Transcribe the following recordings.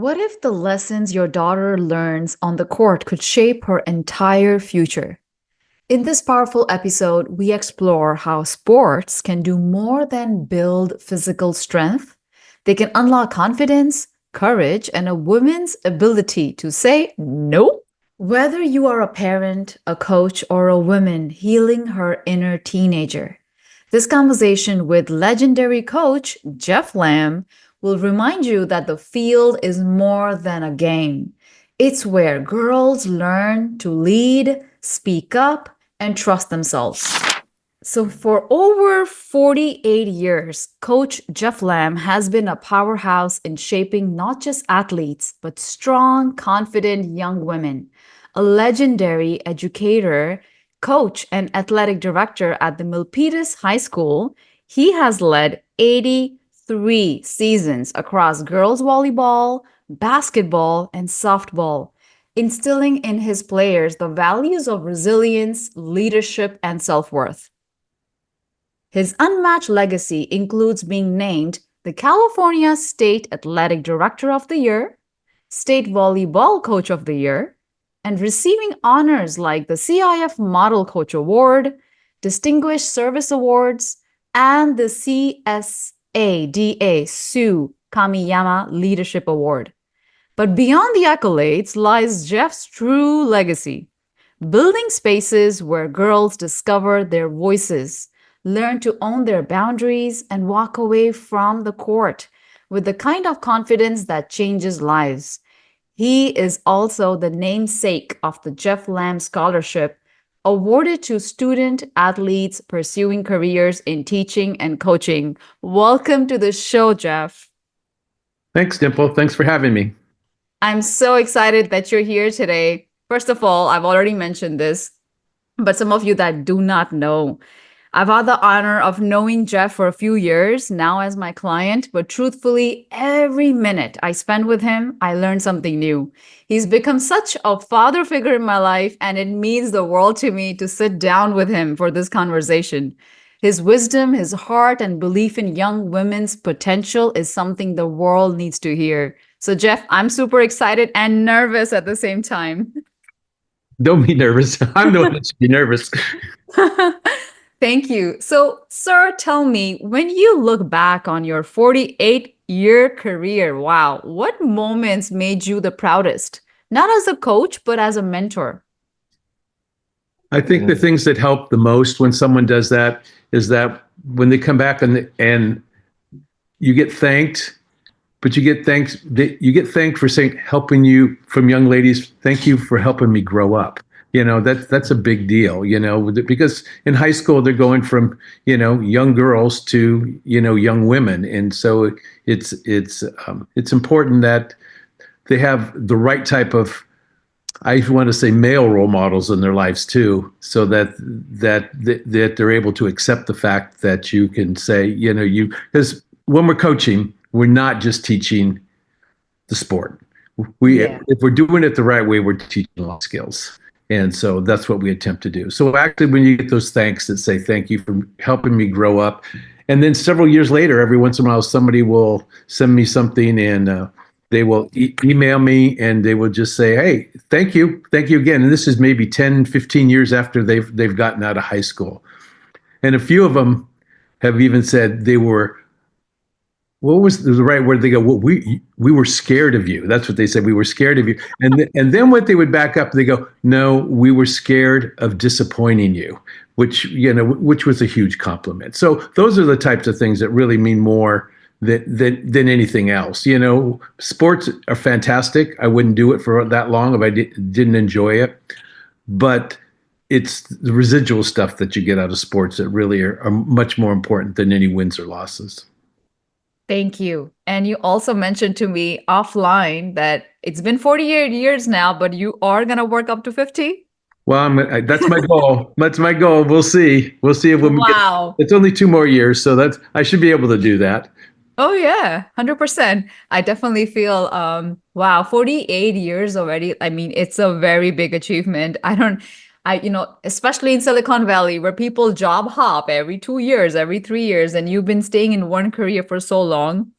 What if the lessons your daughter learns on the court could shape her entire future? In this powerful episode, we explore how sports can do more than build physical strength. They can unlock confidence, courage, and a woman's ability to say no. Whether you are a parent, a coach, or a woman healing her inner teenager, this conversation with legendary coach Jeff Lamb will remind you that the field is more than a game. It's where girls learn to lead, speak up, and trust themselves. So, for over 48 years, Coach Jeff Lamb has been a powerhouse in shaping not just athletes, but strong, confident young women. A legendary educator, coach, and athletic director at the Milpitas High School, he has led 83 seasons across girls volleyball, basketball, and softball, instilling in his players the values of resilience, leadership, and self-worth. His unmatched legacy includes being named the California State Athletic Director of the Year, State Volleyball Coach of the Year, and receiving honors like the CIF Model Coach Award, Distinguished Service Awards, and the CSADA Sue Kamiyama Leadership Award. But beyond the accolades lies Jeff's true legacy, building spaces where girls discover their voices, learn to own their boundaries, and walk away from the court with the kind of confidence that changes lives. He is also the namesake of the Jeff Lamb Scholarship, awarded to student athletes pursuing careers in teaching and coaching. Welcome to the show, Jeff. Thanks, Dimple. Thanks for having me. I'm so excited that you're here today. First of all, I've already mentioned this, but some of you that do not know, I've had the honor of knowing Jeff for a few years now as my client, but truthfully, every minute I spend with him, I learn something new. He's become such a father figure in my life, and it means the world to me to sit down with him for this conversation. His wisdom, his heart, and belief in young women's potential is something the world needs to hear. So, Jeff, I'm super excited and nervous at the same time. Don't be nervous. I'm the one that should be nervous. Thank you. So, sir, tell me, when you look back on your 48-year career, wow, what moments made you the proudest? Not as a coach, but as a mentor. I think the things that help the most when someone does that is that when they come back and you get thanked, but you get thanked for helping you from young ladies. Thank you for helping me grow up. That's a big deal, because in high school they're going from, young girls to, young women. And so it's important that they have the right type of, I want to say, male role models in their lives too, so that they're able to accept the fact that you can say, because when we're coaching, we're not just teaching the sport. If we're doing it the right way, we're teaching a lot of skills. And so that's what we attempt to do. So actually, when you get those thanks that say, thank you for helping me grow up. And then several years later, every once in a while, somebody will send me something and they will email me and they will just say, hey, thank you again. And this is maybe 10, 15 years after they've gotten out of high school. And a few of them have even said they were, what was the right word? They go, well, we were scared of you. That's what they said. We were scared of you. And then what they would back up, they go, no, we were scared of disappointing you, which was a huge compliment. So those are the types of things that really mean more than anything else. Sports are fantastic. I wouldn't do it for that long if I didn't enjoy it. But it's the residual stuff that you get out of sports that really are much more important than any wins or losses. Thank you. And you also mentioned to me offline that it's been 48 years now, but you are going to work up to 50? Well, that's my goal. That's my goal. We'll see. We'll see if Wow. It's only 2 more years, so I should be able to do that. Oh yeah, 100%. I definitely feel, wow, 48 years already. I mean, it's a very big achievement. Especially in Silicon Valley, where people job hop every 2 years, every 3 years, and you've been staying in one career for so long.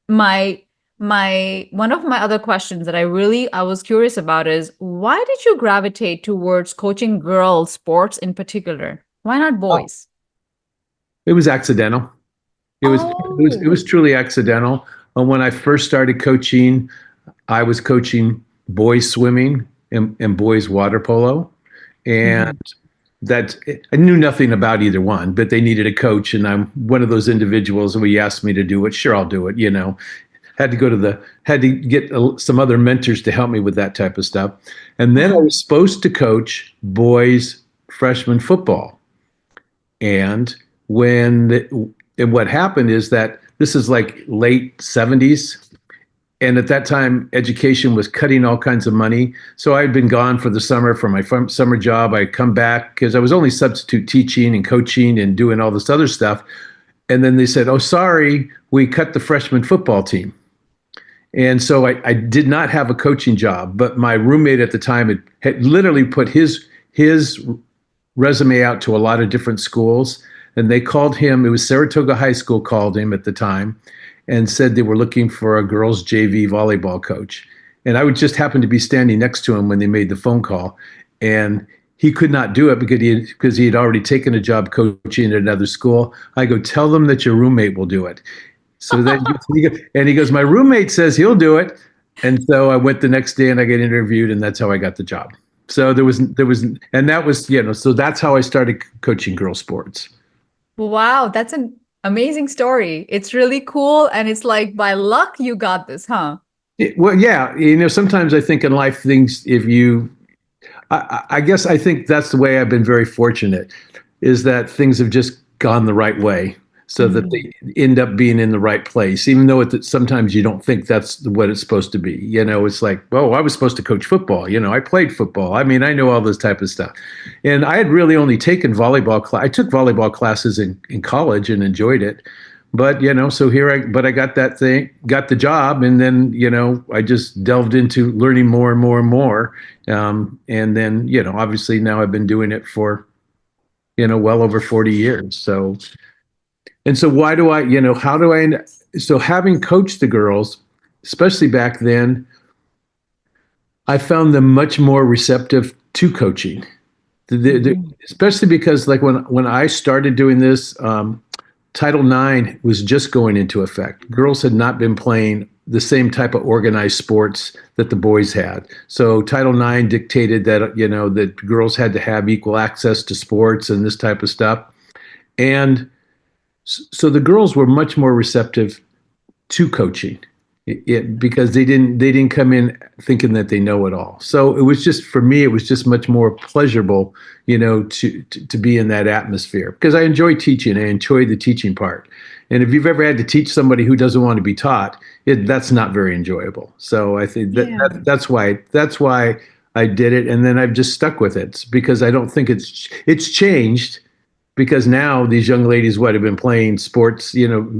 My My one of my other questions that I was curious about is why did you gravitate towards coaching girls sports in particular? Why not Oh, boys? it was accidental. It Oh. was truly accidental. When I first started coaching, I was coaching boys swimming and boys water polo, and Mhm. that I knew nothing about either one, but they needed a coach, and I'm one of those individuals. And we asked me to do it. Sure, I'll do it. Had to get some other mentors to help me with that type of stuff, and then I Uh-huh. was supposed to coach boys freshman football, and and what happened is that this is like late 70s. And at that time, education was cutting all kinds of money. So I had been gone for the summer for my summer job. I come back because I was only substitute teaching and coaching and doing all this other stuff. And then they said, "Oh, sorry, we cut the freshman football team." And so I did not have a coaching job, but my roommate at the time had literally put his resume out to a lot of different schools. And they called him, it was Saratoga High School called him at the time and said they were looking for a girls' JV volleyball coach. And I would just happen to be standing next to him when they made the phone call. And he could not do it because he had already taken a job coaching at another school. I go, tell them that your roommate will do it. So then he goes, my roommate says he'll do it. And so I went the next day and I got interviewed, and that's how I got the job. So and that was, so that's how I started coaching girl sports. Wow, that's an amazing story. It's really cool and it's like by luck you got this, huh? Well, yeah, sometimes I think in life things, I guess I think that's the way I've been very fortunate, is that things have just gone the right way so that Mhm. they end up being in the right place, even though sometimes you don't think that's what it's supposed to be. It's like, oh, I was supposed to coach football. I played football. I mean, I know all this type of stuff. And I had really only taken volleyball class. I took volleyball classes in college and enjoyed it. But, so but I got that thing, got the job. And then, I just delved into learning more and more and more. And then, obviously now I've been doing it for, well over 40 years. So why do I, how do I, so having coached the girls, especially back then, I found them much more receptive to coaching. Mhm. Especially because like when I started doing this, Title IX was just going into effect. Girls had not been playing the same type of organized sports that the boys had. So Title IX dictated that, that girls had to have equal access to sports and this type of stuff. And so the girls were much more receptive to coaching because they didn't come in thinking that they know it all. So it was just, for me, it was just much more pleasurable, to be in that atmosphere because I enjoy teaching. I enjoy the teaching part. And if you've ever had to teach somebody who doesn't want to be taught, that's not very enjoyable. So I think Yeah. that's why I did it, and then I've just stuck with it because I don't think it's changed, because now these young ladies have been playing sports,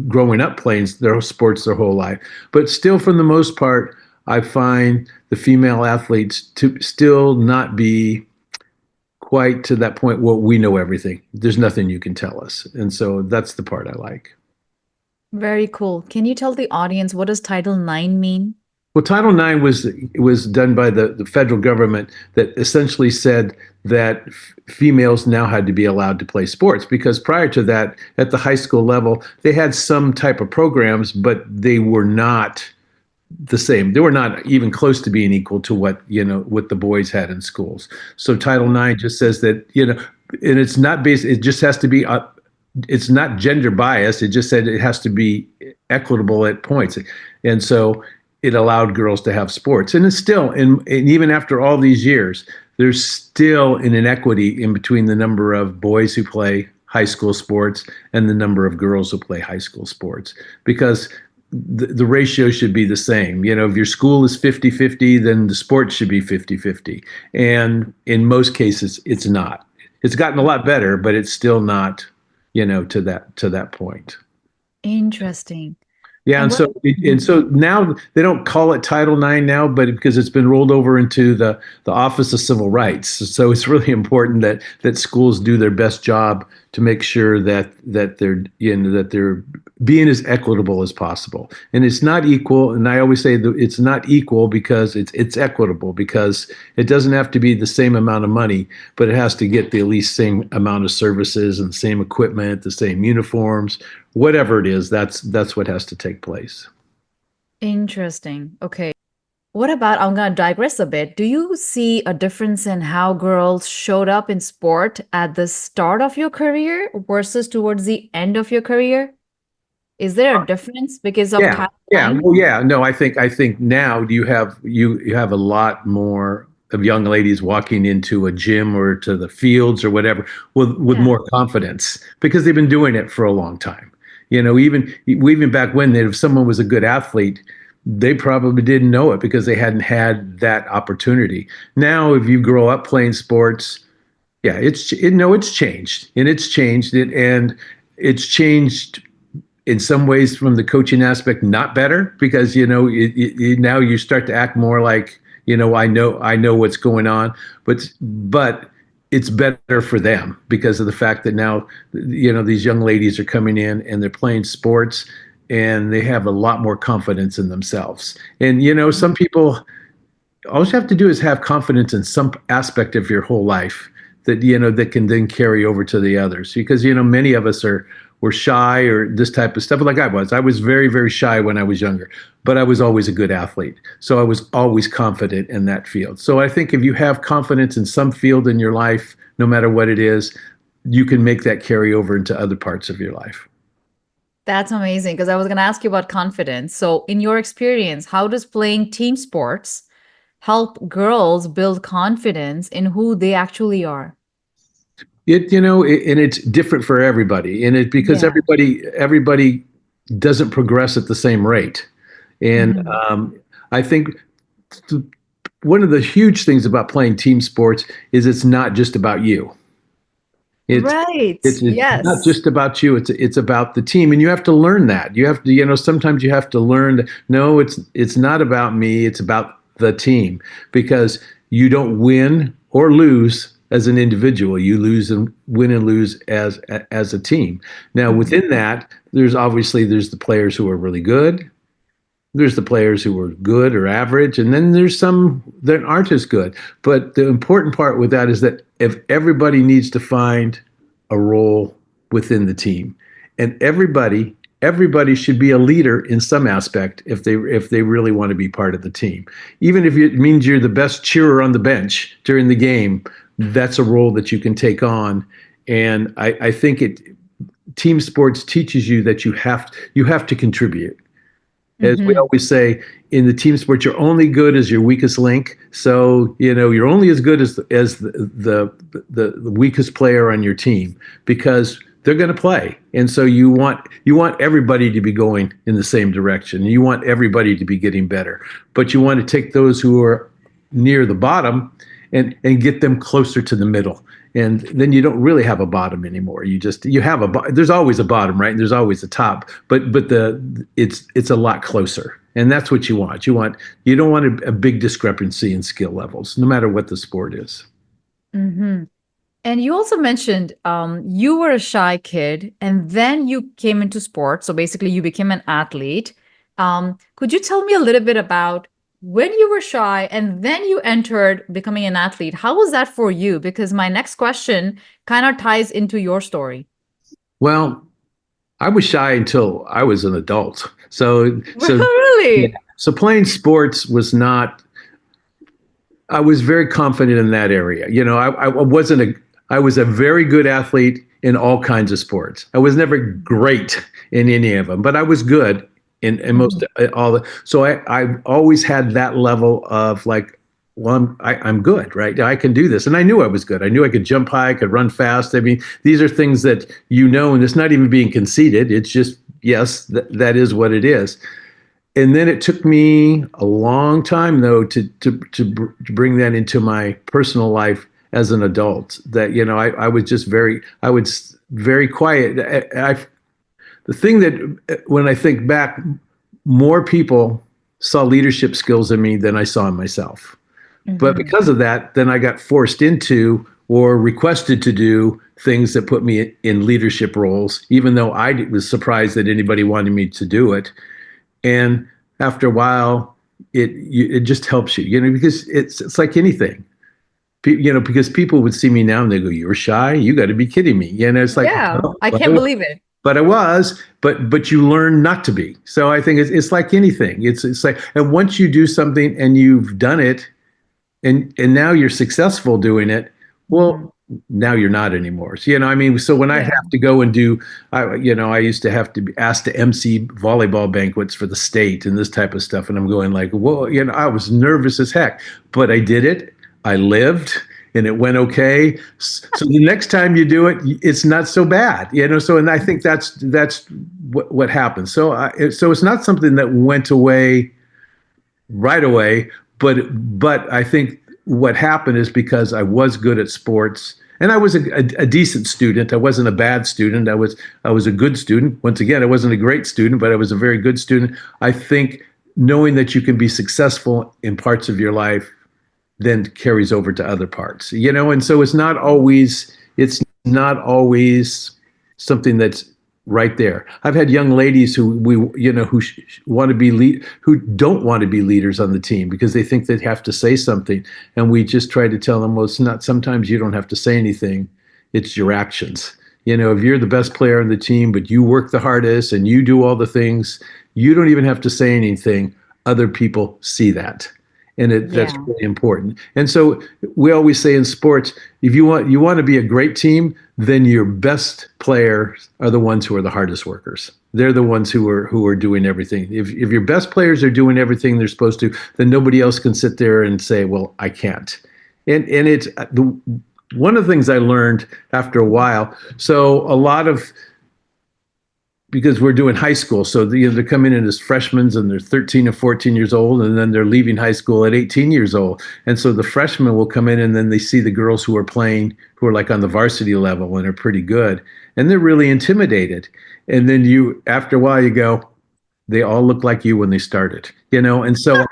growing up playing their sports their whole life. But still, for the most part, I find the female athletes to still not be quite to that point where we know everything. There's nothing you can tell us. And so that's the part I like. Very cool. Can you tell the audience what does Title IX mean? Well, Title IX was done by the federal government that essentially said that females now had to be allowed to play sports, because prior to that, at the high school level, they had some type of programs, but they were not the same. They were not even close to being equal to what the boys had in schools. So Title IX just says that, and it's not based. It just has to be. It's not gender biased. It just said it has to be equitable at points, and so it allowed girls to have sports. And it's still, and even after all these years, there's still an inequity in between the number of boys who play high school sports and the number of girls who play high school sports, because the ratio should be the same. If your school is 50-50, then the sport should be 50-50. And in most cases, it's not. It's gotten a lot better, but it's still not, to that point. Interesting. Yeah, And and what? so now they don't call it Title IX now, but because it's been rolled over into the Office of Civil Rights. So it's really important that schools do their best job to make sure that they're that they're being as equitable as possible. And it's not equal. And I always say that it's not equal because it's equitable, because it doesn't have to be the same amount of money, but it has to get the at least same amount of services and the same equipment, the same uniforms, whatever it is. That's what has to take place. Interesting. Okay. What about, I'm going to digress a bit. Do you see a difference in how girls showed up in sport at the start of your career versus towards the end of your career? Is there a difference because of Yeah, yeah, time? well, yeah. No, I think now you have a lot more of young ladies walking into a gym or to the fields or whatever with Yeah. more confidence because they've been doing it for a long time. Even back when, if someone was a good athlete, they probably didn't know it because they hadn't had that opportunity. Now, if you grow up playing sports, yeah, it's changed, and it's changed in some ways from the coaching aspect, not better, because now you start to act more like, I know what's going on, but it's better for them because of the fact that now these young ladies are coming in and they're playing sports and they have a lot more confidence in themselves. And some people, all you have to do is have confidence in some aspect of your whole life that can then carry over to the others, because many of us were shy or this type of stuff. Like I was very, very shy when I was younger, but I was always a good athlete, so I was always confident in that field. So I think if you have confidence in some field in your life, no matter what it is, you can make that carry over into other parts of your life. That's amazing because I was going to ask you about confidence. So, in your experience, how does playing team sports help girls build confidence in who they actually are? And it's different for everybody, and because Yeah. everybody doesn't progress at the same rate. And Mhm. I think th- one of the huge things about playing team sports is it's not just about you. It's Right. it's not Yes. just about you. It's about the team, and you have to learn that. You have to, sometimes you have to learn that no, it's not about me. It's about the team, because you don't win or lose as an individual. You lose and win and lose as a team. Now, Mhm. within that, there's the players who are really good. There's the players who are good or average, and then there's some that aren't as good. But the important part with that is that if everybody needs to find a role within the team, and everybody should be a leader in some aspect if they really want to be part of the team. Even if it means you're the best cheerer on the bench during the game, that's a role that you can take on. And I think team sports teaches you that you have to contribute. As we Mhm. always say in the team sport, you're only good as your weakest link. So you're only as good as the weakest player on your team, because they're going to play, and so you want everybody to be going in the same direction. You want everybody to be getting better, but you want to take those who are near the bottom and get them closer to the middle. And then you don't really have a bottom anymore. You have there's always a bottom, right? And there's always a top, but it's a lot closer. And that's what you want. You don't want a big discrepancy in skill levels, no matter what the sport is. Mhm. And you also mentioned you were a shy kid and then you came into sports. So basically, you became an athlete. Could you tell me a little bit about when you were shy and then you entered becoming an athlete? How was that for you? Because my next question kind of ties into your story. Well, I was shy until I was an adult. Yeah. Really? So playing sports was not. I was very confident in that area. I wasn't a. I was a very good athlete in all kinds of sports. I was never great in any of them, but I was good in most Mhm. all the. So I always had that level of like, well, I'm good, right? I can do this, and I knew I was good. I knew I could jump high, I could run fast. I mean, these are things that and it's not even being conceited. It's just yes, that is what it is. And then it took me a long time, though, to bring that into my personal life as an adult. That I was just very quiet. The thing that when I think back, more people saw leadership skills in me than I saw in myself. But Mhm. because of that, then I got forced into or requested to do things that put me in leadership roles, even though I was surprised that anybody wanted me to do it. And after a while, it just helps you, because it's like anything. Because people would see me now and they go, "You're shy? You got to be kidding me." It's like, Yeah, "Oh, I can't believe it. but I was, but you learn not to be." So I think it's like anything. It's like, and once you do something and you've done it, and now you're successful doing it, Mhm. well, now you're not anymore. So, so when I Yeah. have to go and do, I used to have to be asked to MC volleyball banquets for the state and this type of stuff, and I'm going like, whoa, I was nervous as heck, but I did it. I lived, and it went okay. So the next time you do it, it's not so bad, So, and I think that's what happens. So it's not something that went away right away, but I think what happened is because I was good at sports and I was a decent student. I wasn't a bad student. I was a good student. Once again, I wasn't a great student, but I was a very good student. I think knowing that you can be successful in parts of your life then carries over to other parts, and so it's not always something that's right there. I've had young ladies who want to be who don't want to be leaders on the team because they think they have to say something, and we just try to tell them, well, it's not. Sometimes you don't have to say anything; it's your actions. If you're the best player on the team, but you work the hardest and you do all the things, you don't even have to say anything. Other people see that, and that's Yeah. really important. And so we always say in sports, if you want to be a great team, then your best players are the ones who are the hardest workers. They're the ones who are doing everything. If your best players are doing everything they're supposed to, then nobody else can sit there and say, "Well, I can't." And it's one of the things I learned after a while. So a lot of because we're doing high school. So they're coming in as freshmen and they're 13 or 14 years old, and then they're leaving high school at 18 years old. And so the freshmen will come in and then they see the girls who are playing, who are like on the varsity level and are pretty good. And they're really intimidated. And then after a while, you go, they all look like you when they started, And so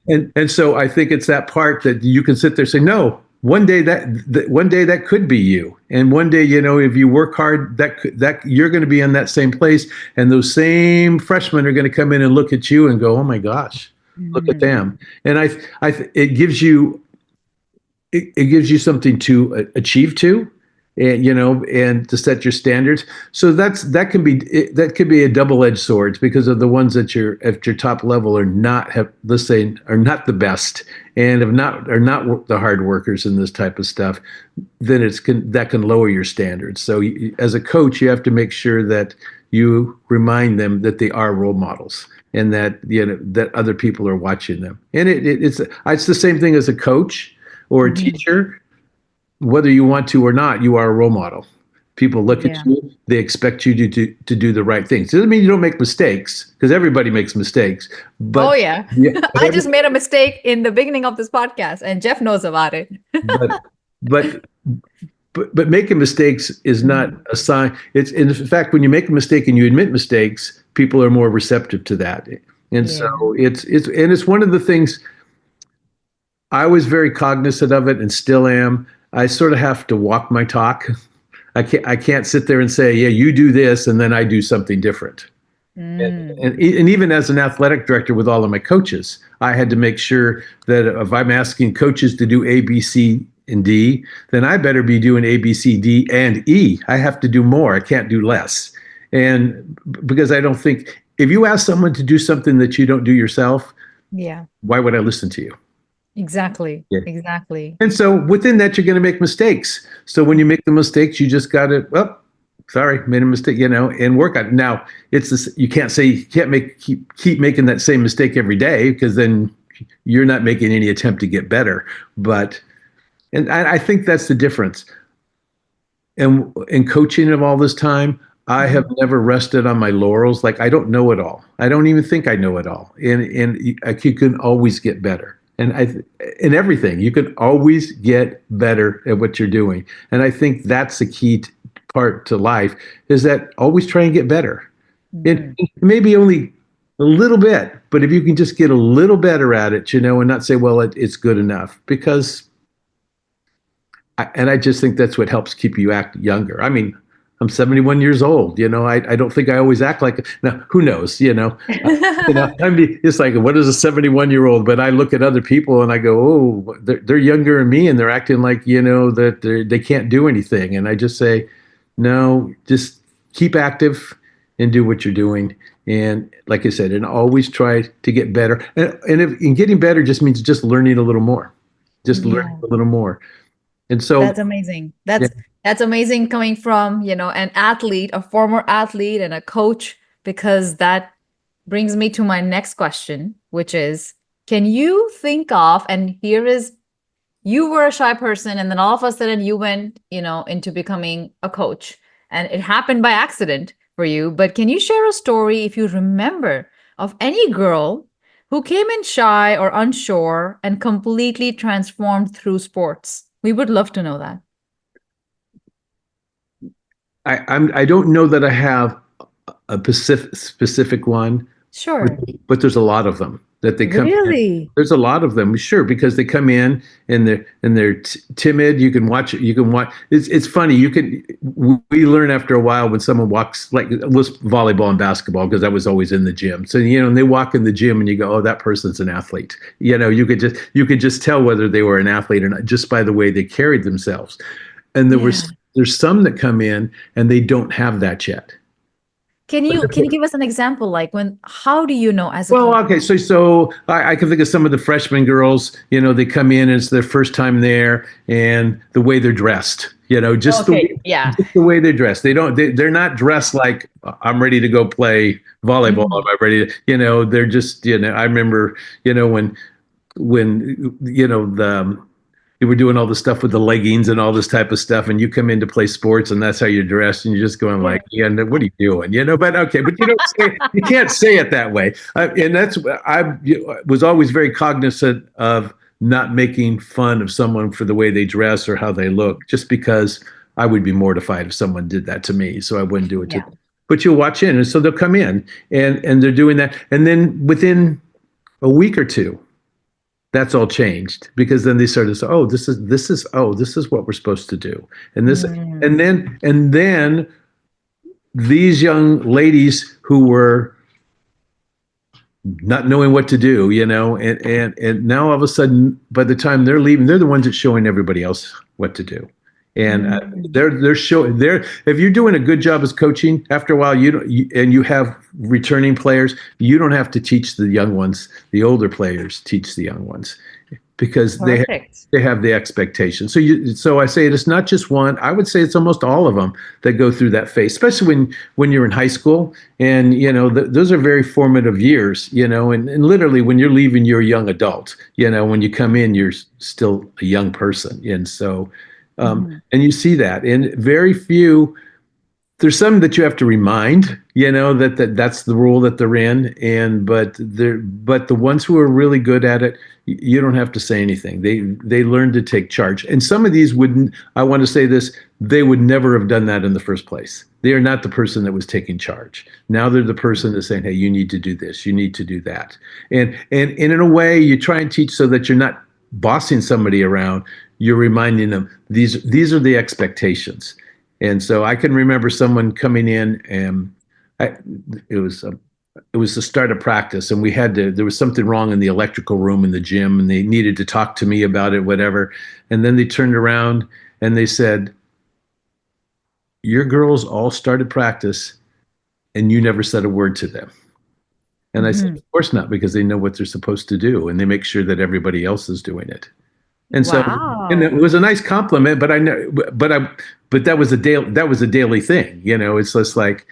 and so I think it's that part that you can sit there and say, no, one day that could be you, and one day, if you work hard, that you're going to be in that same place, and those same freshmen are going to come in and look at you and go, oh my gosh, look at Mhm. them. And it gives you something to achieve to, and to set your standards. So that could be a double-edged sword, because of the ones that you're at your top level let's say, are not the best, and are not the hard workers in this type of stuff. Then that can lower your standards. So as a coach, you have to make sure that you remind them that they are role models, and that that other people are watching them. And it's the same thing as a coach or a Mhm. teacher. Whether you want to or not, you are a role model. People look at Yeah. you, they expect you to do the right things. It doesn't mean you don't make mistakes, because everybody makes mistakes. Oh, But yeah. yeah, I just made a mistake in the beginning of this podcast, and Jeff knows about it. but but but making mistakes is not Mhm. a sign. It's in fact, when you make a mistake and you admit mistakes, people are more receptive to that. And so Yeah. it's one of the things. I was very cognizant of it and still am. I sort of have to walk my talk. I can't sit there and say, yeah, you do this, and then I do something different. Mm. And even as an athletic director with all of my coaches, I had to make sure that if I'm asking coaches to do A, B, C, and D, then I better be doing A, B, C, D, and E. I have to do more. I can't do less. And because I don't think, if you ask someone to do something that you don't do yourself, Yeah. why would I listen to you? Exactly. Yeah. Exactly. And so within that, you're going to make mistakes. So when you make the mistakes, you just got to, well, sorry, made a mistake, and work on it. Now, it's this, you can't say, you can't keep making that same mistake every day, because then you're not making any attempt to get better. And I think that's the difference. And in coaching of all this time, I have Mhm. never rested on my laurels. Like, I don't know it all. I don't even think I know it all. And you can always get better. And in everything, you can always get better at what you're doing. And I think that's the key part to life, is that always try and get better. Mhm. It may be only a little bit, but if you can just get a little better at it, and not say, well, it's good enough, because And I just think that's what helps keep you act younger. I mean, I'm 71 years old. I don't think I always act like, now, who knows, I mean, it's like, what is a 71-year-old? But I look at other people and I go, oh, they're younger than me and they're acting like, that they can't do anything. And I just say, no, just keep active and do what you're doing. And like I said, and always try to get better. And getting better just means just learning a little more, just learning a little more. And so that's amazing. That's amazing coming from, an athlete, a former athlete and a coach, because that brings me to my next question, which is, can you think of, and here is, you were a shy person and then all of a sudden you went, into becoming a coach, and it happened by accident for you, but can you share a story, if you remember, of any girl who came in shy or unsure and completely transformed through sports? We would love to know that. I don't know that I have a specific one. Sure. But there's a lot of them that they come Really? in. There's a lot of them, sure, because they come in and they're timid. You can watch. It's funny. We learn after a while when someone walks, like it was volleyball and basketball, because I was always in the gym. So and they walk in the gym and you go, oh, that person's an athlete. You could just tell whether they were an athlete or not just by the way they carried themselves. And there's some that come in and they don't have that yet. Can you give us an example? Like how do you know as a coach? Okay, so I can think of some of the freshman girls. They come in and it's their first time there, and the way they're dressed. Just the way they're dressed. They're not dressed like I'm ready to go play volleyball. Mm-hmm. I'm ready to. They're just. I remember. When you were doing all the stuff with the leggings and all this type of stuff, and you come in to play sports and that's how you're dressed, and you're just going like, what are you doing? But okay, but you can't say it that way. And that's, I was always very cognizant of not making fun of someone for the way they dress or how they look, just because I would be mortified if someone did that to me. So I wouldn't do it to them. But you'll watch in, and so they'll come in and they're doing that. And then within a week or two, that's all changed, because then they started to say, oh, this is what we're supposed to do. And this, and then these young ladies who were not knowing what to do, and now all of a sudden, by the time they're leaving, they're the ones that's showing everybody else what to do. And they're showing if you're doing a good job as coaching, after a while, and you have returning players, you don't have to teach the young ones. The older players teach the young ones, because they have the expectation. So I say it's not just one. I would say it's almost all of them that go through that phase, especially when you're in high school, and those are very formative years. And literally when you're leaving, you're a young adult. When you come in, you're still a young person, and so. And you see that, and very few. There's some that you have to remind, that's the rule that they're in, but the ones who are really good at it, you don't have to say anything. They learn to take charge, and some of these wouldn't. I want to say this: they would never have done that in the first place. They are not the person that was taking charge. Now they're the person that's saying, "Hey, you need to do this. You need to do that," and in a way, you try and teach so that you're not bossing somebody around. You're reminding them these are the expectations. And so I can remember someone coming in, and it was the start of practice, and there was something wrong in the electrical room in the gym, and they needed to talk to me about it, whatever. And then they turned around and they said, your girls all started practice and you never said a word to them. And I said, of course not, because they know what they're supposed to do, and they make sure that everybody else is doing it. And so, and it was a nice compliment, but that was a daily thing, it's just like,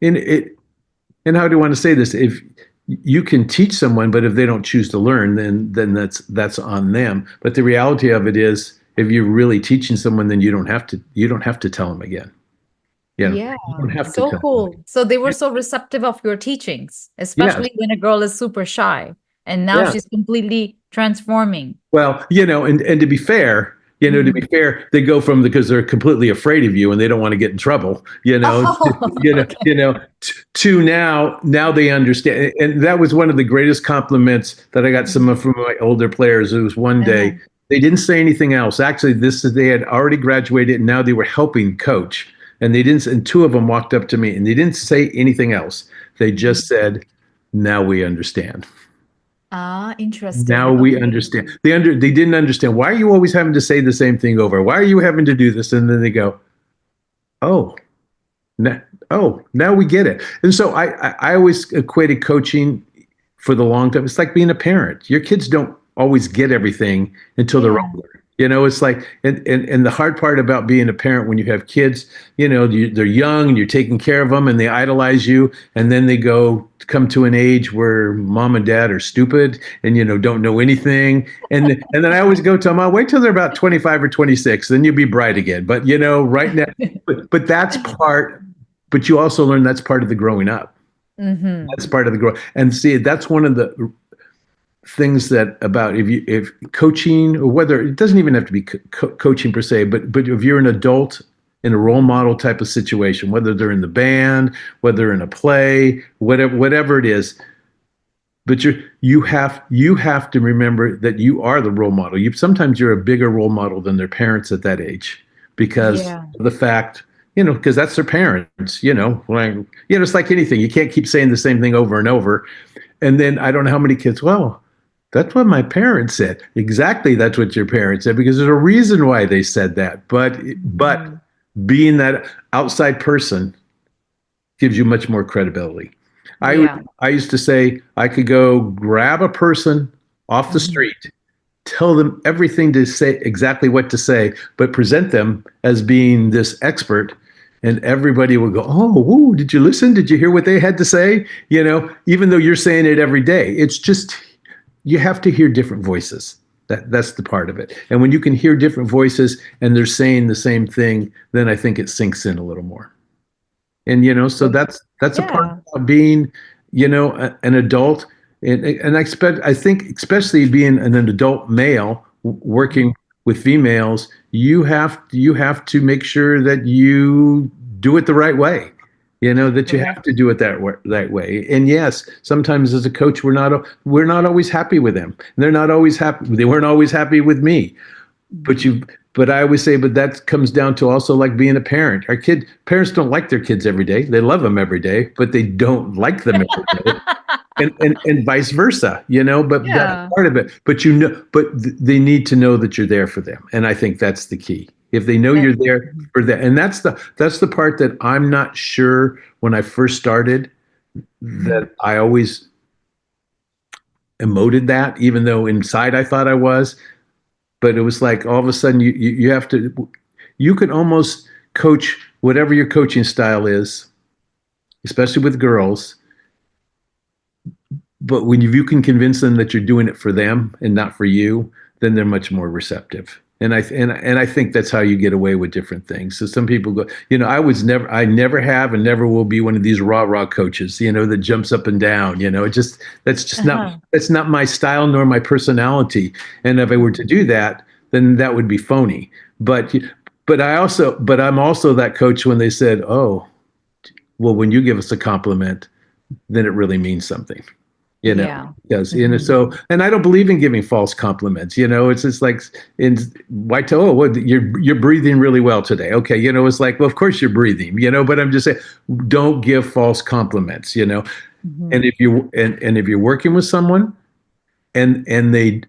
and how do you want to say this? If you can teach someone, but if they don't choose to learn, then that's on them. But the reality of it is, if you're really teaching someone, then you don't have to tell them again. Yeah. So cool. So they were so receptive of your teachings, especially when a girl is super shy, and now she's completely transforming. Well, and to be fair, they go from, because they're completely afraid of you and they don't want to get in trouble, to now they understand. And that was one of the greatest compliments that I got from my older players. It was one day They didn't say anything else. Actually, they had already graduated and now they were helping coach. And they didn't, and two of them walked up to me and they didn't say anything else. They just said, now we understand. Interesting. Now we Okay. understand. They didn't understand. Why are you always having to say the same thing over? Why are you having to do this? And then they go, oh, now, now we get it. And so I always equated coaching for the long term. It's like being a parent. Your kids don't always get everything until they're Yeah. older. It's like, and the hard part about being a parent when you have kids, they're young and you're taking care of them and they idolize you. And then they come to an age where mom and dad are stupid and, don't know anything. And then I always go to them, I'll wait till they're about 25 or 26, then you'll be bright again. But, right now, but that's but you also learn that's part of the growing up. That's part of the growth. And see, that's one of the things that about if coaching, or whether it doesn't even have to be coaching per se, but if you're an adult in a role model type of situation, whether they're in the band, whether in a play, whatever it is, but you have to remember that you are the role model. Sometimes you're a bigger role model than their parents at that age because Yeah. of the fact, because that's their parents. It's like anything. You can't keep saying the same thing over and over. And then I don't know how many kids, well, that's what my parents said. Exactly, that's what your parents said, because there's a reason why they said that. But being that outside person gives you much more credibility. Yeah. I used to say I could go grab a person off the street, tell them everything to say, exactly what to say, but present them as being this expert. And everybody would go, oh, woo, did you listen? Did you hear what they had to say? Even though you're saying it every day, it's just, you have to hear different voices. That's the part of it. And when you can hear different voices and they're saying the same thing, then I think it sinks in a little more. And, so that's a part of being, an adult. And I think especially being an adult male working with females, you have to make sure that you do it the right way. That you have to do it that way. And yes, sometimes as a coach, we're not always happy with them. And they're not always happy. They weren't always happy with me. But I always say, but that comes down to also like being a parent. Parents don't like their kids every day. They love them every day, but they don't like them every day. And vice versa, but that's part of it. But they need to know that you're there for them. And I think that's the key. If they know you're there for that. And that's the part that I'm not sure when I first started that I always emoted that, even though inside I thought I was. But it was like all of a sudden you have to, you can almost coach whatever your coaching style is, especially with girls. But when you can convince them that you're doing it for them and not for you, then they're much more receptive. And I think that's how you get away with different things. So some people go, I never have and never will be one of these rah coaches, that jumps up and down. That's not my style nor my personality. And if I were to do that, then that would be phony. But I'm also that coach when they said, oh, well, when you give us a compliment, then it really means something. Because so, and I don't believe in giving false compliments. It's just like you're breathing really well today. Okay, it's like, well, of course you're breathing. But I'm just saying, don't give false compliments. And if you're working with someone, and they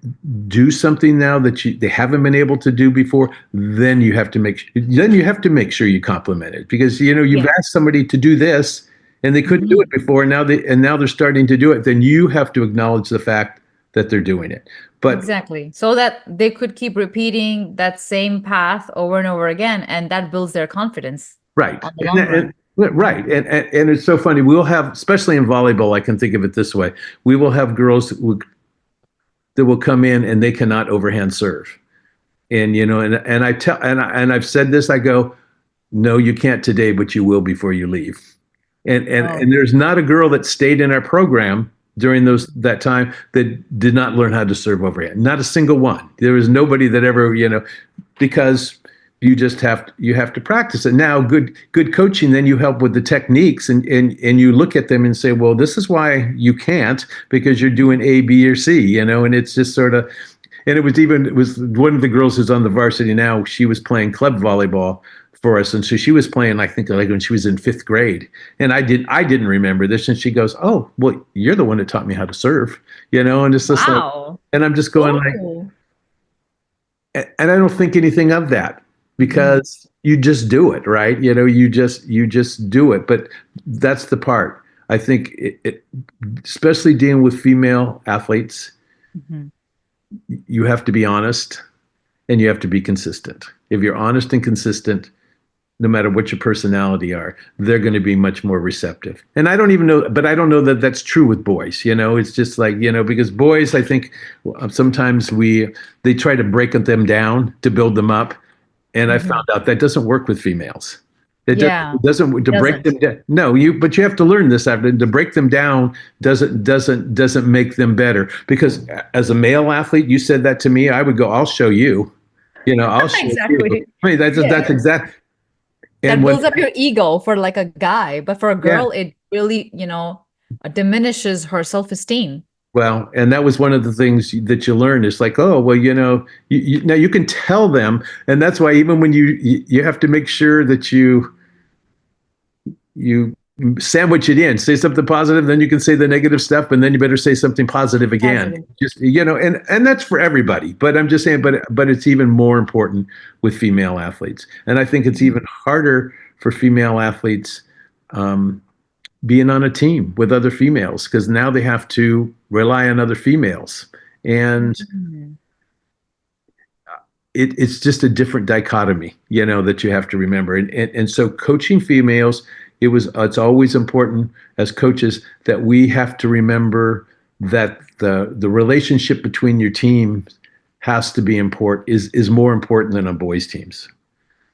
do something now that they haven't been able to do before, then you have to make sure you compliment it, because you've asked somebody to do this. And they couldn't do it before. Now they're starting to do it. Then you have to acknowledge the fact that they're doing it. But exactly, so that they could keep repeating that same path over and over again, and that builds their confidence. Right. On the long run. Right. And it's so funny. We'll have, especially in volleyball, I can think of it this way. We will have girls that will come in and they cannot overhand serve. And I've said this, I go, no, you can't today, but you will before you leave. And there's not a girl that stayed in our program during that time that did not learn how to serve overhand. Not a single one. There was nobody that ever, because you just have to practice it. Now, good coaching, then you help with the techniques and you look at them and say, well, this is why you can't, because you're doing A, B, or C, and it's just sort of, And it was one of the girls who's on the varsity now. She was playing club volleyball for us, and so she was playing. I think like when she was in fifth grade, and I didn't remember this, and she goes, "Oh, well, you're the one that taught me how to serve," and it's just like, Wow. and I'm just going like, Oh. and I don't think anything of that Mhm. because you just do it, right? You just do it. But that's the part. I think especially dealing with female athletes, Mhm. you have to be honest and you have to be consistent. If you're honest and consistent, no matter what your personality are, they're going to be much more receptive. And I don't even know, but I don't know that that's true with boys. It's just like, because boys, I think sometimes they try to break them down to build them up. And I Mhm. found out that doesn't work with females. Yeah, It doesn't to break doesn't. them down. No, but you have to learn this after to break them down doesn't make them better. Because as a male athlete, you said that to me, I would go, I'll show you. I'll show you. Exactly. I mean, that's Yeah. exact. And That when builds up your ego for like a guy, but for a yeah, girl, it really, diminishes her self-esteem. well, and that was one of the things that you learn is like, oh, well, now you can tell them, and that's why even when you have to make sure that you sandwich it in, say something positive, then you can say the negative stuff, and then you better say something positive again. Positive. Just and that's for everybody. But I'm just saying, but it's even more important with female athletes, and I think it's Mhm. even harder for female athletes um, being on a team with other females because now they have to rely on other females, and Mhm. it's just a different dichotomy, that you have to remember. And so coaching females, it's always important as coaches that we have to remember that the relationship between your team has to be important is more important than on boys teams.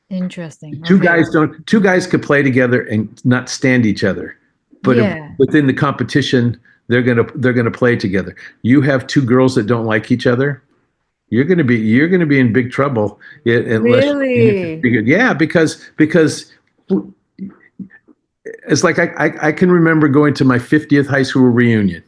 Interesting. Two Okay. guys don't two guys could play together and not stand each other, but if Yeah. within the competition they're gonna play together. You have two girls that don't like each other, you're gonna be in big trouble unless you Really? figure, yeah, because it's like I can remember going to my 50th high school reunion.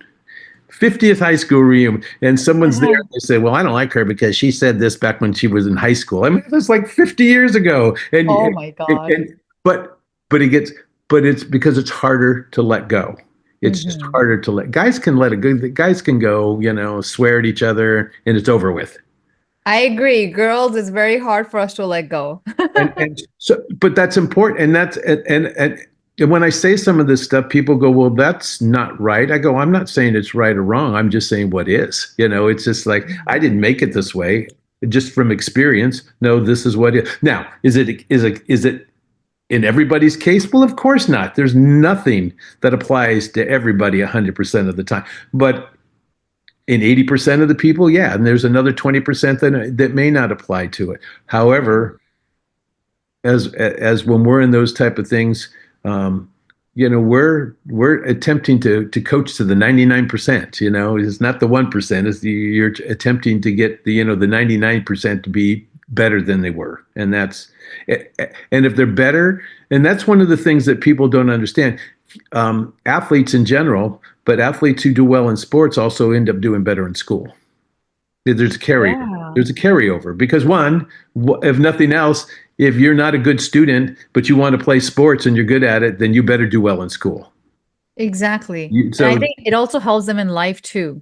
50th high school reunion, and someone's there. Uh-huh. And they say, "Well, I don't like her because she said this back when she was in high school." I mean, that's like 50 years ago, Oh my God. and but but it gets but it's because it's harder to let go. It's just Hmm. harder to let guys can let it go. The guys can go, swear at each other, and it's over with. I agree. Girls, it's very hard for us to let go. And so but that's important, and and when I say some of this stuff, people go, well, that's not right. I go, I'm not saying it's right or wrong, I'm just saying what is. It's just like I Mhm. didn't make it this way just from experience. No, this is what it is. Now is it in everybody's case? Well, of course not. There's nothing that applies to everybody 100% of the time, but in 80% of the people, yeah, and there's another 20% that may not apply to it. However, as when we're in those type of things, um, we're attempting to coach to the 99%. It's not the 1%. You're attempting to get the 99% to be better than they were, and if they're better, and that's one of the things that people don't understand. Athletes in general, but athletes who do well in sports also end up doing better in school. There's a carryover. Yeah. There's a carryover because one, if nothing else, if you're not a good student but you want to play sports and you're good at it, then you better do well in school. Exactly. And I So think it also helps them in life too.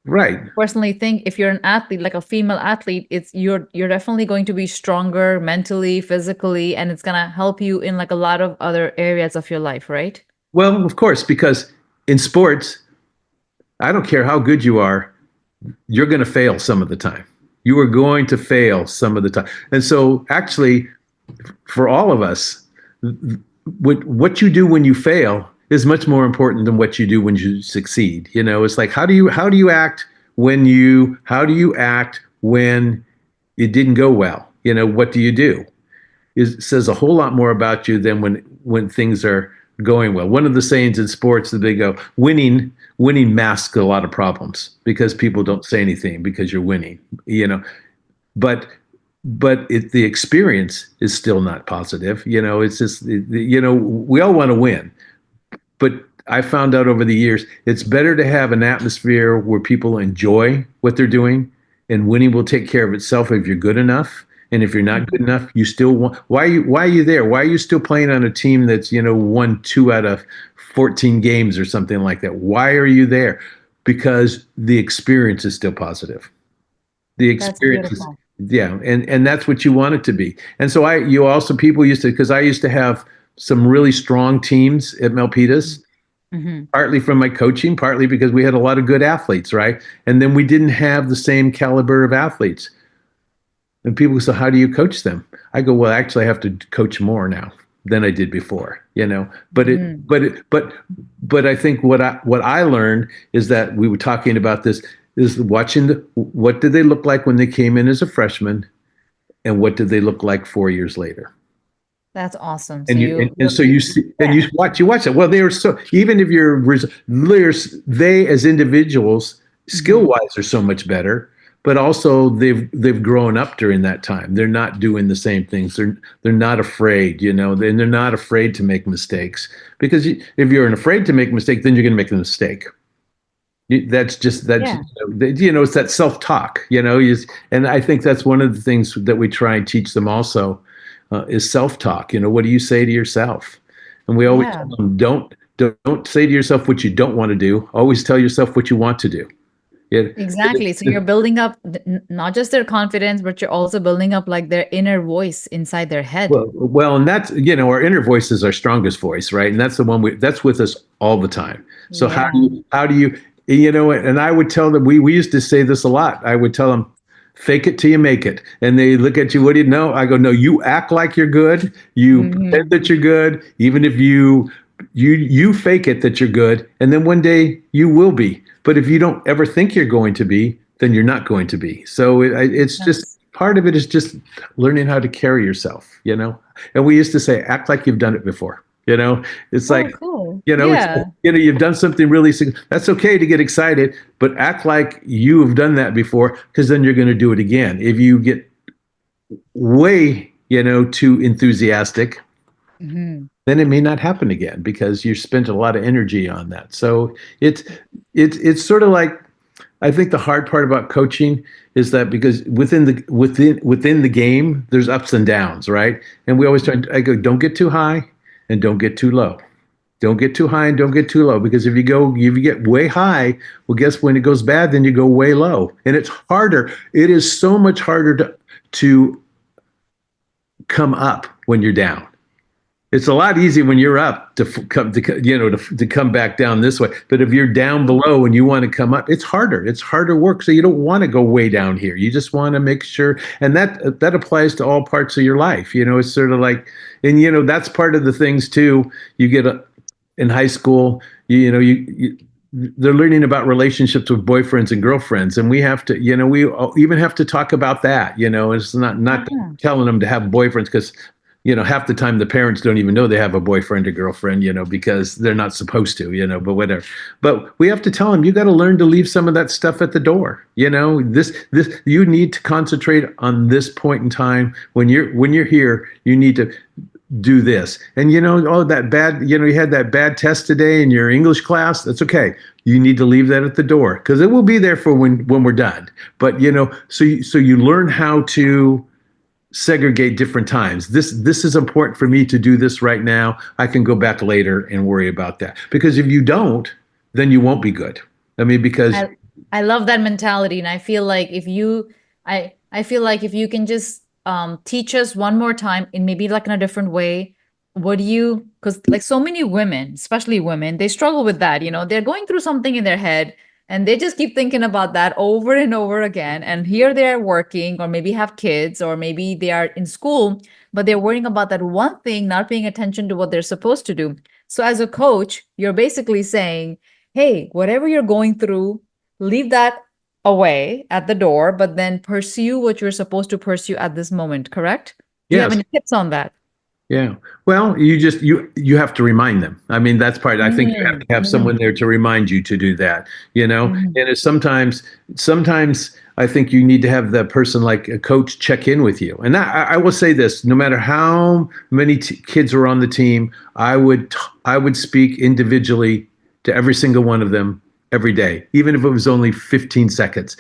right. Personally think if you're an athlete, like a female athlete, it's you're definitely going to be stronger mentally, physically, and it's gonna help you in like a lot of other areas of your life, right? Well, of course, because in sports, I don't care how good you are, you're going to fail some of the time. You are going to fail some of the time. And so, actually, for all of us, what you do when you fail is much more important than what you do when you succeed. It's like how do you act when it didn't go well? What do you do? It says a whole lot more about you than when things are going well. One of the sayings in sports that they go, winning masks a lot of problems because people don't say anything because you're winning. But the experience is still not positive. It's just we all want to win, but I found out over the years it's better to have an atmosphere where people enjoy what they're doing and winning will take care of itself if you're good enough. And if you're not good enough, you still want. Why are you there? Why are you still playing on a team that's won 2 out of 14 games or something like that? Why are you there? Because the experience is still positive. The That's experience is, beautiful. yeah, and that's what you want it to be. And so you also, people used to, because I used to have some really strong teams at Milpitas, Mm-hmm. partly from my coaching, partly because we had a lot of good athletes, right? And then we didn't have the same caliber of athletes. And people say, how do you coach them? I go, well, actually, I have to coach more now than I did before, Mm-hmm. But I think what I learned is that we were talking about this is watching what did they look like when they came in as a freshman, and what did they look like 4 years later? That's awesome. So And so you see, and yeah. you watch it. Well, they are so, even if they as individuals skill Mm-hmm. wise are so much better, but also they've grown up during that time. They're not doing the same things. They're not afraid, and they're not afraid to make mistakes, because if you're afraid to make a mistake, then you're going to make a mistake. That's Yeah. it's that self talk, and I think that's one of the things that we try and teach them also, is self talk. What do you say to yourself? And we always Yeah. tell them, don't say to yourself what you don't want to do. Always tell yourself what you want to do. Yeah. Exactly. So you're building up not just their confidence, but you're also building up like their inner voice inside their head. Well, and that's, our inner voice is our strongest voice, right? And that's the one that's with us all the time. So Yeah. how do you, and I would tell them, we used to say this a lot. I would tell them, fake it till you make it. And they look at you, what do you know? I go, no, you act like you're good. You pretend Mm-hmm. that you're good, even if you fake it that you're good, and then one day you will be. But if you don't ever think you're going to be, then you're not going to be. So it's just, Yes. part of it is just learning how to carry yourself. And we used to say, act like you've done it before. It's like, Oh, cool. it's like, Yeah. you've done something really. That's okay to get excited, but act like you have done that before, because then you're going to do it again. If you get way, too enthusiastic, Mm-hmm. then it may not happen again, because you spent a lot of energy on that. So it's sort of like, I think the hard part about coaching is that, because within the game, there's ups and downs, right? And we always I go, don't get too high and don't get too low. Don't get too high and don't get too low, because if you get way high, well, guess when it goes bad, then you go way low, and it's harder. It is so much harder to come up when you're down. It's a lot easier when you're up to come back down this way. But if you're down below and you want to come up, it's harder. It's harder work. So you don't want to go way down here. You just want to make sure, and that applies to all parts of your life. It's sort of like, and that's part of the things too. You get in high school, they're learning about relationships with boyfriends and girlfriends, and we have to, we even have to talk about that. It's not Uh-huh. telling them to have boyfriends, because half the time the parents don't even know they have a boyfriend or girlfriend, because they're not supposed to, but whatever. But we have to tell them, you got to learn to leave some of that stuff at the door. This you need to concentrate on this point in time. When you're here, you need to do this. And that bad, you had that bad test today in your English class. That's okay. You need to leave that at the door, because it will be there for when we're done. But so you learn how to segregate different times. This is important for me to do this right now. I can go back later and worry about that. Because if you don't, then you won't be good. I mean, because I I love that mentality, and I feel like I feel like if you can just teach us one more time in maybe like in a different way, what do you, because like so many women, especially women, they struggle with that. They're going through something in their head and they just keep thinking about that over and over again. And here they're working or maybe have kids or maybe they are in school, but they're worrying about that one thing, not paying attention to what they're supposed to do. So as a coach, you're basically saying, hey, whatever you're going through, leave that away at the door, but then pursue what you're supposed to pursue at this moment, correct? Do you have yes. any tips on that? Yeah. Well, you have to remind them. I mean, that's part. I think you have to have someone Mm-hmm. there to remind you to do that. Mm-hmm. And it's sometimes I think you need to have that person, like a coach, check in with you. And I will say this: no matter how many kids are on the team, I would speak individually to every single one of them every day, even if it was only 15 seconds.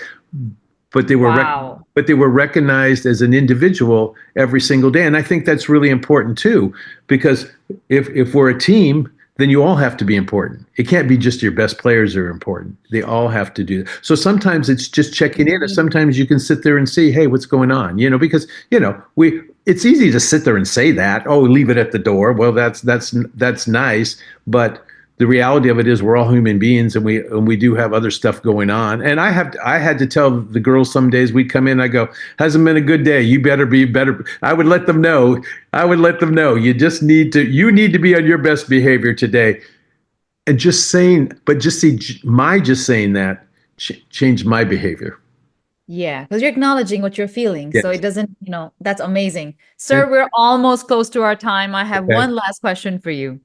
but Wow. they were recognized as an individual every single day. And I think that's really important too, because if we're a team, then you all have to be important. It can't be just your best players are important. They all have to do that. So sometimes it's just checking in, and sometimes you can sit there and see, hey, what's going on? Because it's easy to sit there and say that, oh, leave it at the door. Well, that's nice, but the reality of it is we're all human beings, and we do have other stuff going on. And I had to tell the girls some days we'd come in, I go, hasn't been a good day. You better be better. I would let them know. You need to be on your best behavior today. And just saying that changed my behavior. Yeah, because you're acknowledging what you're feeling. So Yes. it doesn't, that's amazing. And- Sir, we're almost close to our time. I have okay. one last question for you.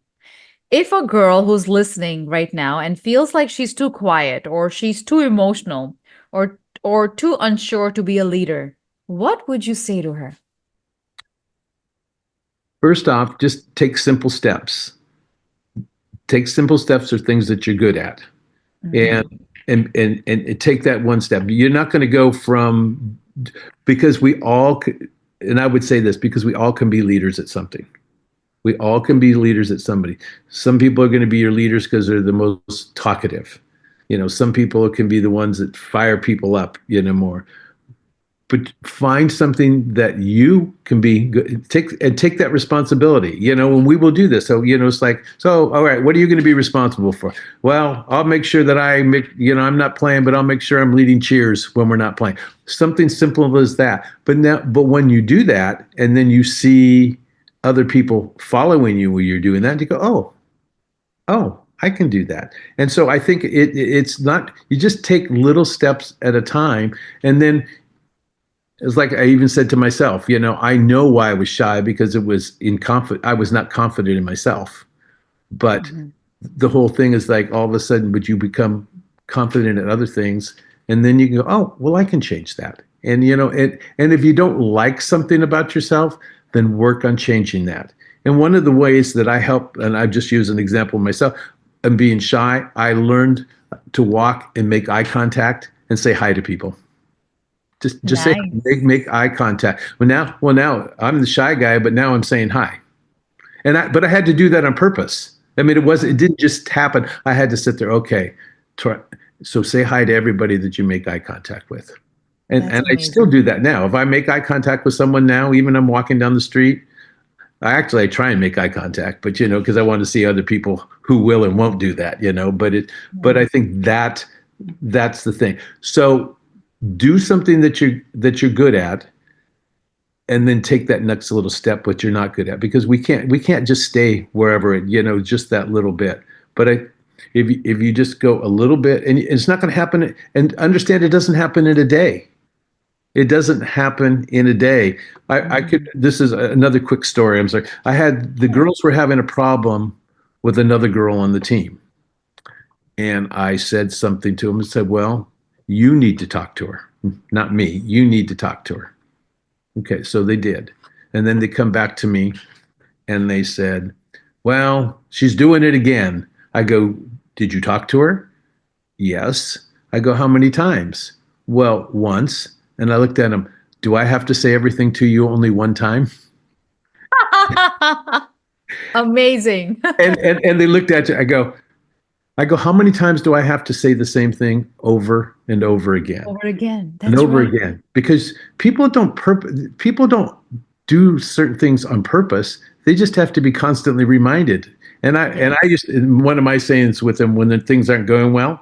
If a girl who's listening right now and feels like she's too quiet or she's too emotional or too unsure to be a leader, what would you say to her? First off, just take simple steps. Take simple steps or things that you're good at. And Mhm. and take that one step. You're not going to go from because we all and I would say this because we all can be leaders at something. We all can be leaders at somebody. Some people are going to be your leaders because they're the most talkative. Some people can be the ones that fire people up, more. But find something that you can be good, take that responsibility, and we will do this. So, it's like, so, all right, what are you going to be responsible for? Well, I'll make sure that I'm not playing, but I'll make sure I'm leading cheers when we're not playing. Something simple as that. But when you do that, and then you see other people following you when you're doing that, you go, oh, I can do that. And so I think it's not, you just take little steps at a time, and then it's like I even said to myself, I know why I was shy because I was not confident in myself. But Mhm. the whole thing is like all of a sudden, would you become confident in other things? And then you can go, oh, well, I can change that. And if you don't like something about yourself, then work on changing that. And one of the ways that I help, and I just use an example of myself, and being shy, I learned to walk and make eye contact and say hi to people. Just say Nice. make eye contact. Now I'm the shy guy, but now I'm saying hi. But I had to do that on purpose. I mean, it didn't just happen. I had to sit there. Okay, try, so say hi to everybody that you make eye contact with, That's and I still amazing. do that now. If I make eye contact with someone now, even I'm walking down the street, I try and make eye contact, but because I want to see other people who will and won't do that. But I think that's the thing. So do something that you're good at, and then take that next little step what you're not good at, because we can't just stay wherever just that little bit. But if you just go a little bit, and it's not going to happen, and understand it doesn't happen in a day. It doesn't happen in a day. I could, Mhm. this is another quick story. I'm sorry. The Yeah. girls were having a problem with another girl on the team, and I said something to them and said, well, you need to talk to her, not me. You need to talk to her. Okay, so they did. And then they come back to me and they said, well, she's doing it again. I go, did you talk to her? Yes. I go, how many times? Well, once. And I looked at him, do I have to say everything to you only one time? Amazing. And they looked at you. I go, how many times do I have to say the same thing over and over again? Over again. And That's over right. again, because people don't do certain things on purpose. They just have to be constantly reminded. And I Yeah. and I used, one of my sayings with them when the things aren't going well,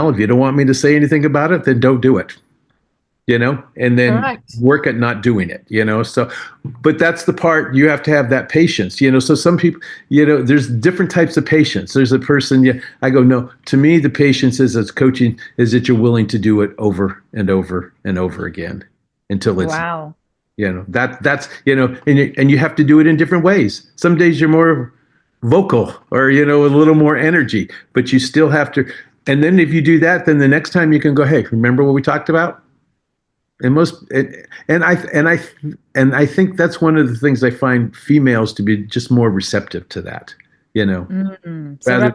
if you don't want me to say anything about it, then don't do it. And then Correct. work at not doing it. So, but that's the part, you have to have that patience. So some people, there's different types of patience. There's a person, yeah, I go, no, to me, the patience is, as coaching, is that you're willing to do it over and over and over again until it's, Wow. that's, and you have to do it in different ways. Some days you're more vocal, or, a little more energy, but you still have to. And then if you do that, then the next time you can go, hey, remember what we talked about? And I think that's one of the things I find females to be just more receptive to that. So rather.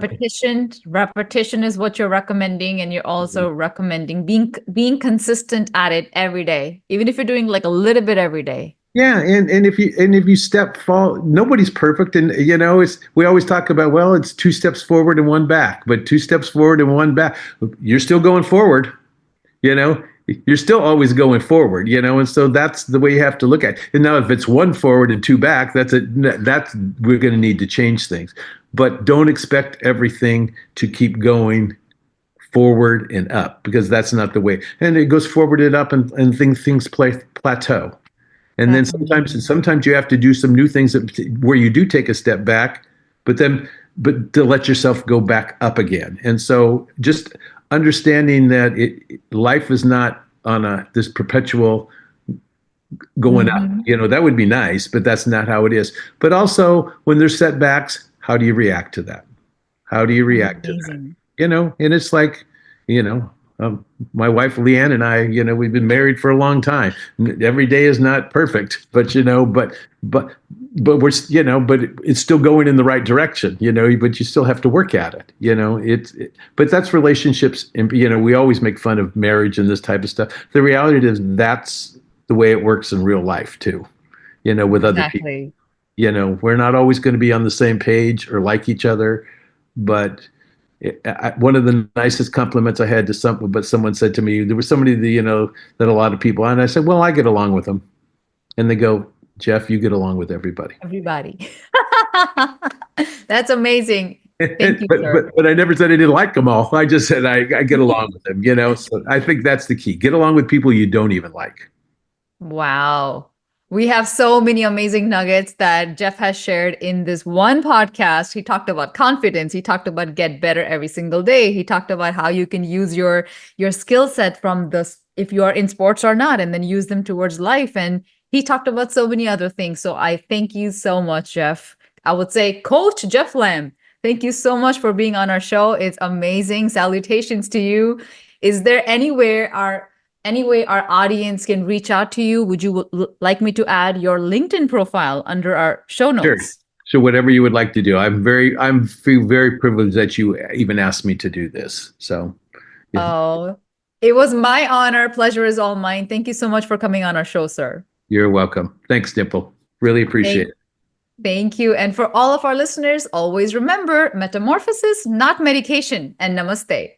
repetition is what you're recommending, and you're also recommending being consistent at it every day, even if you're doing like a little bit every day. Yeah, and if you step fall, nobody's perfect, and it's we always talk about, well, it's two steps forward and one back, but two steps forward and one back, you're still going forward, you know, you're still always going forward, and so that's the way you have to look at it. And now if it's one forward and two back, that's we're going to need to change things, but don't expect everything to keep going forward and up, because that's not the way. And it goes forward and up, and things plateau. And then That's amazing. sometimes you have to do some new things where you do take a step back, but to let yourself go back up again. And so just understanding that life is not on this perpetual going up. Mhm. That would be nice, but that's not how it is. But also when there's setbacks, how do you react to that? How do you react to that? Amazing. And it's like, you know, my wife Leanne and I, we've been married for a long time. Every day is not perfect, but we're, but it's still going in the right direction, but you still have to work at it, but that's relationships. And, we always make fun of marriage and this type of stuff. The reality is that's the way it works in real life too, with other people. Exactly. We're not always going to be on the same page or like each other, but one of the nicest compliments I had to someone said to me, there was somebody that a lot of people, and I said, well, I get along with them. And they go, Jeff, you get along with everybody. Everybody. That's amazing. Thank you, but, sir. but but I never said I didn't like them all. I just said I get along with them, So I think that's the key. Get along with people you don't even like. Wow. We have so many amazing nuggets that Jeff has shared in this one podcast. He talked about confidence. He talked about get better every single day. He talked about how you can use your skill set from if you are in sports or not, and then use them towards life. And he talked about so many other things. So I thank you so much, Jeff. I would say Coach Jeff Lamb. Thank you so much for being on our show. It's amazing. Salutations to you. Is there any way our audience can reach out to you? Would you like me to add your LinkedIn profile under our show Sure. notes? So whatever you would like to do. I feel very privileged that you even asked me to do this. So yeah. Oh, it was my honor. Pleasure is all mine. Thank you so much for coming on our show, sir. You're welcome. Thanks, Dimple. Really appreciate it. Thank you. And for all of our listeners, always remember metamorphosis, not medication. And namaste.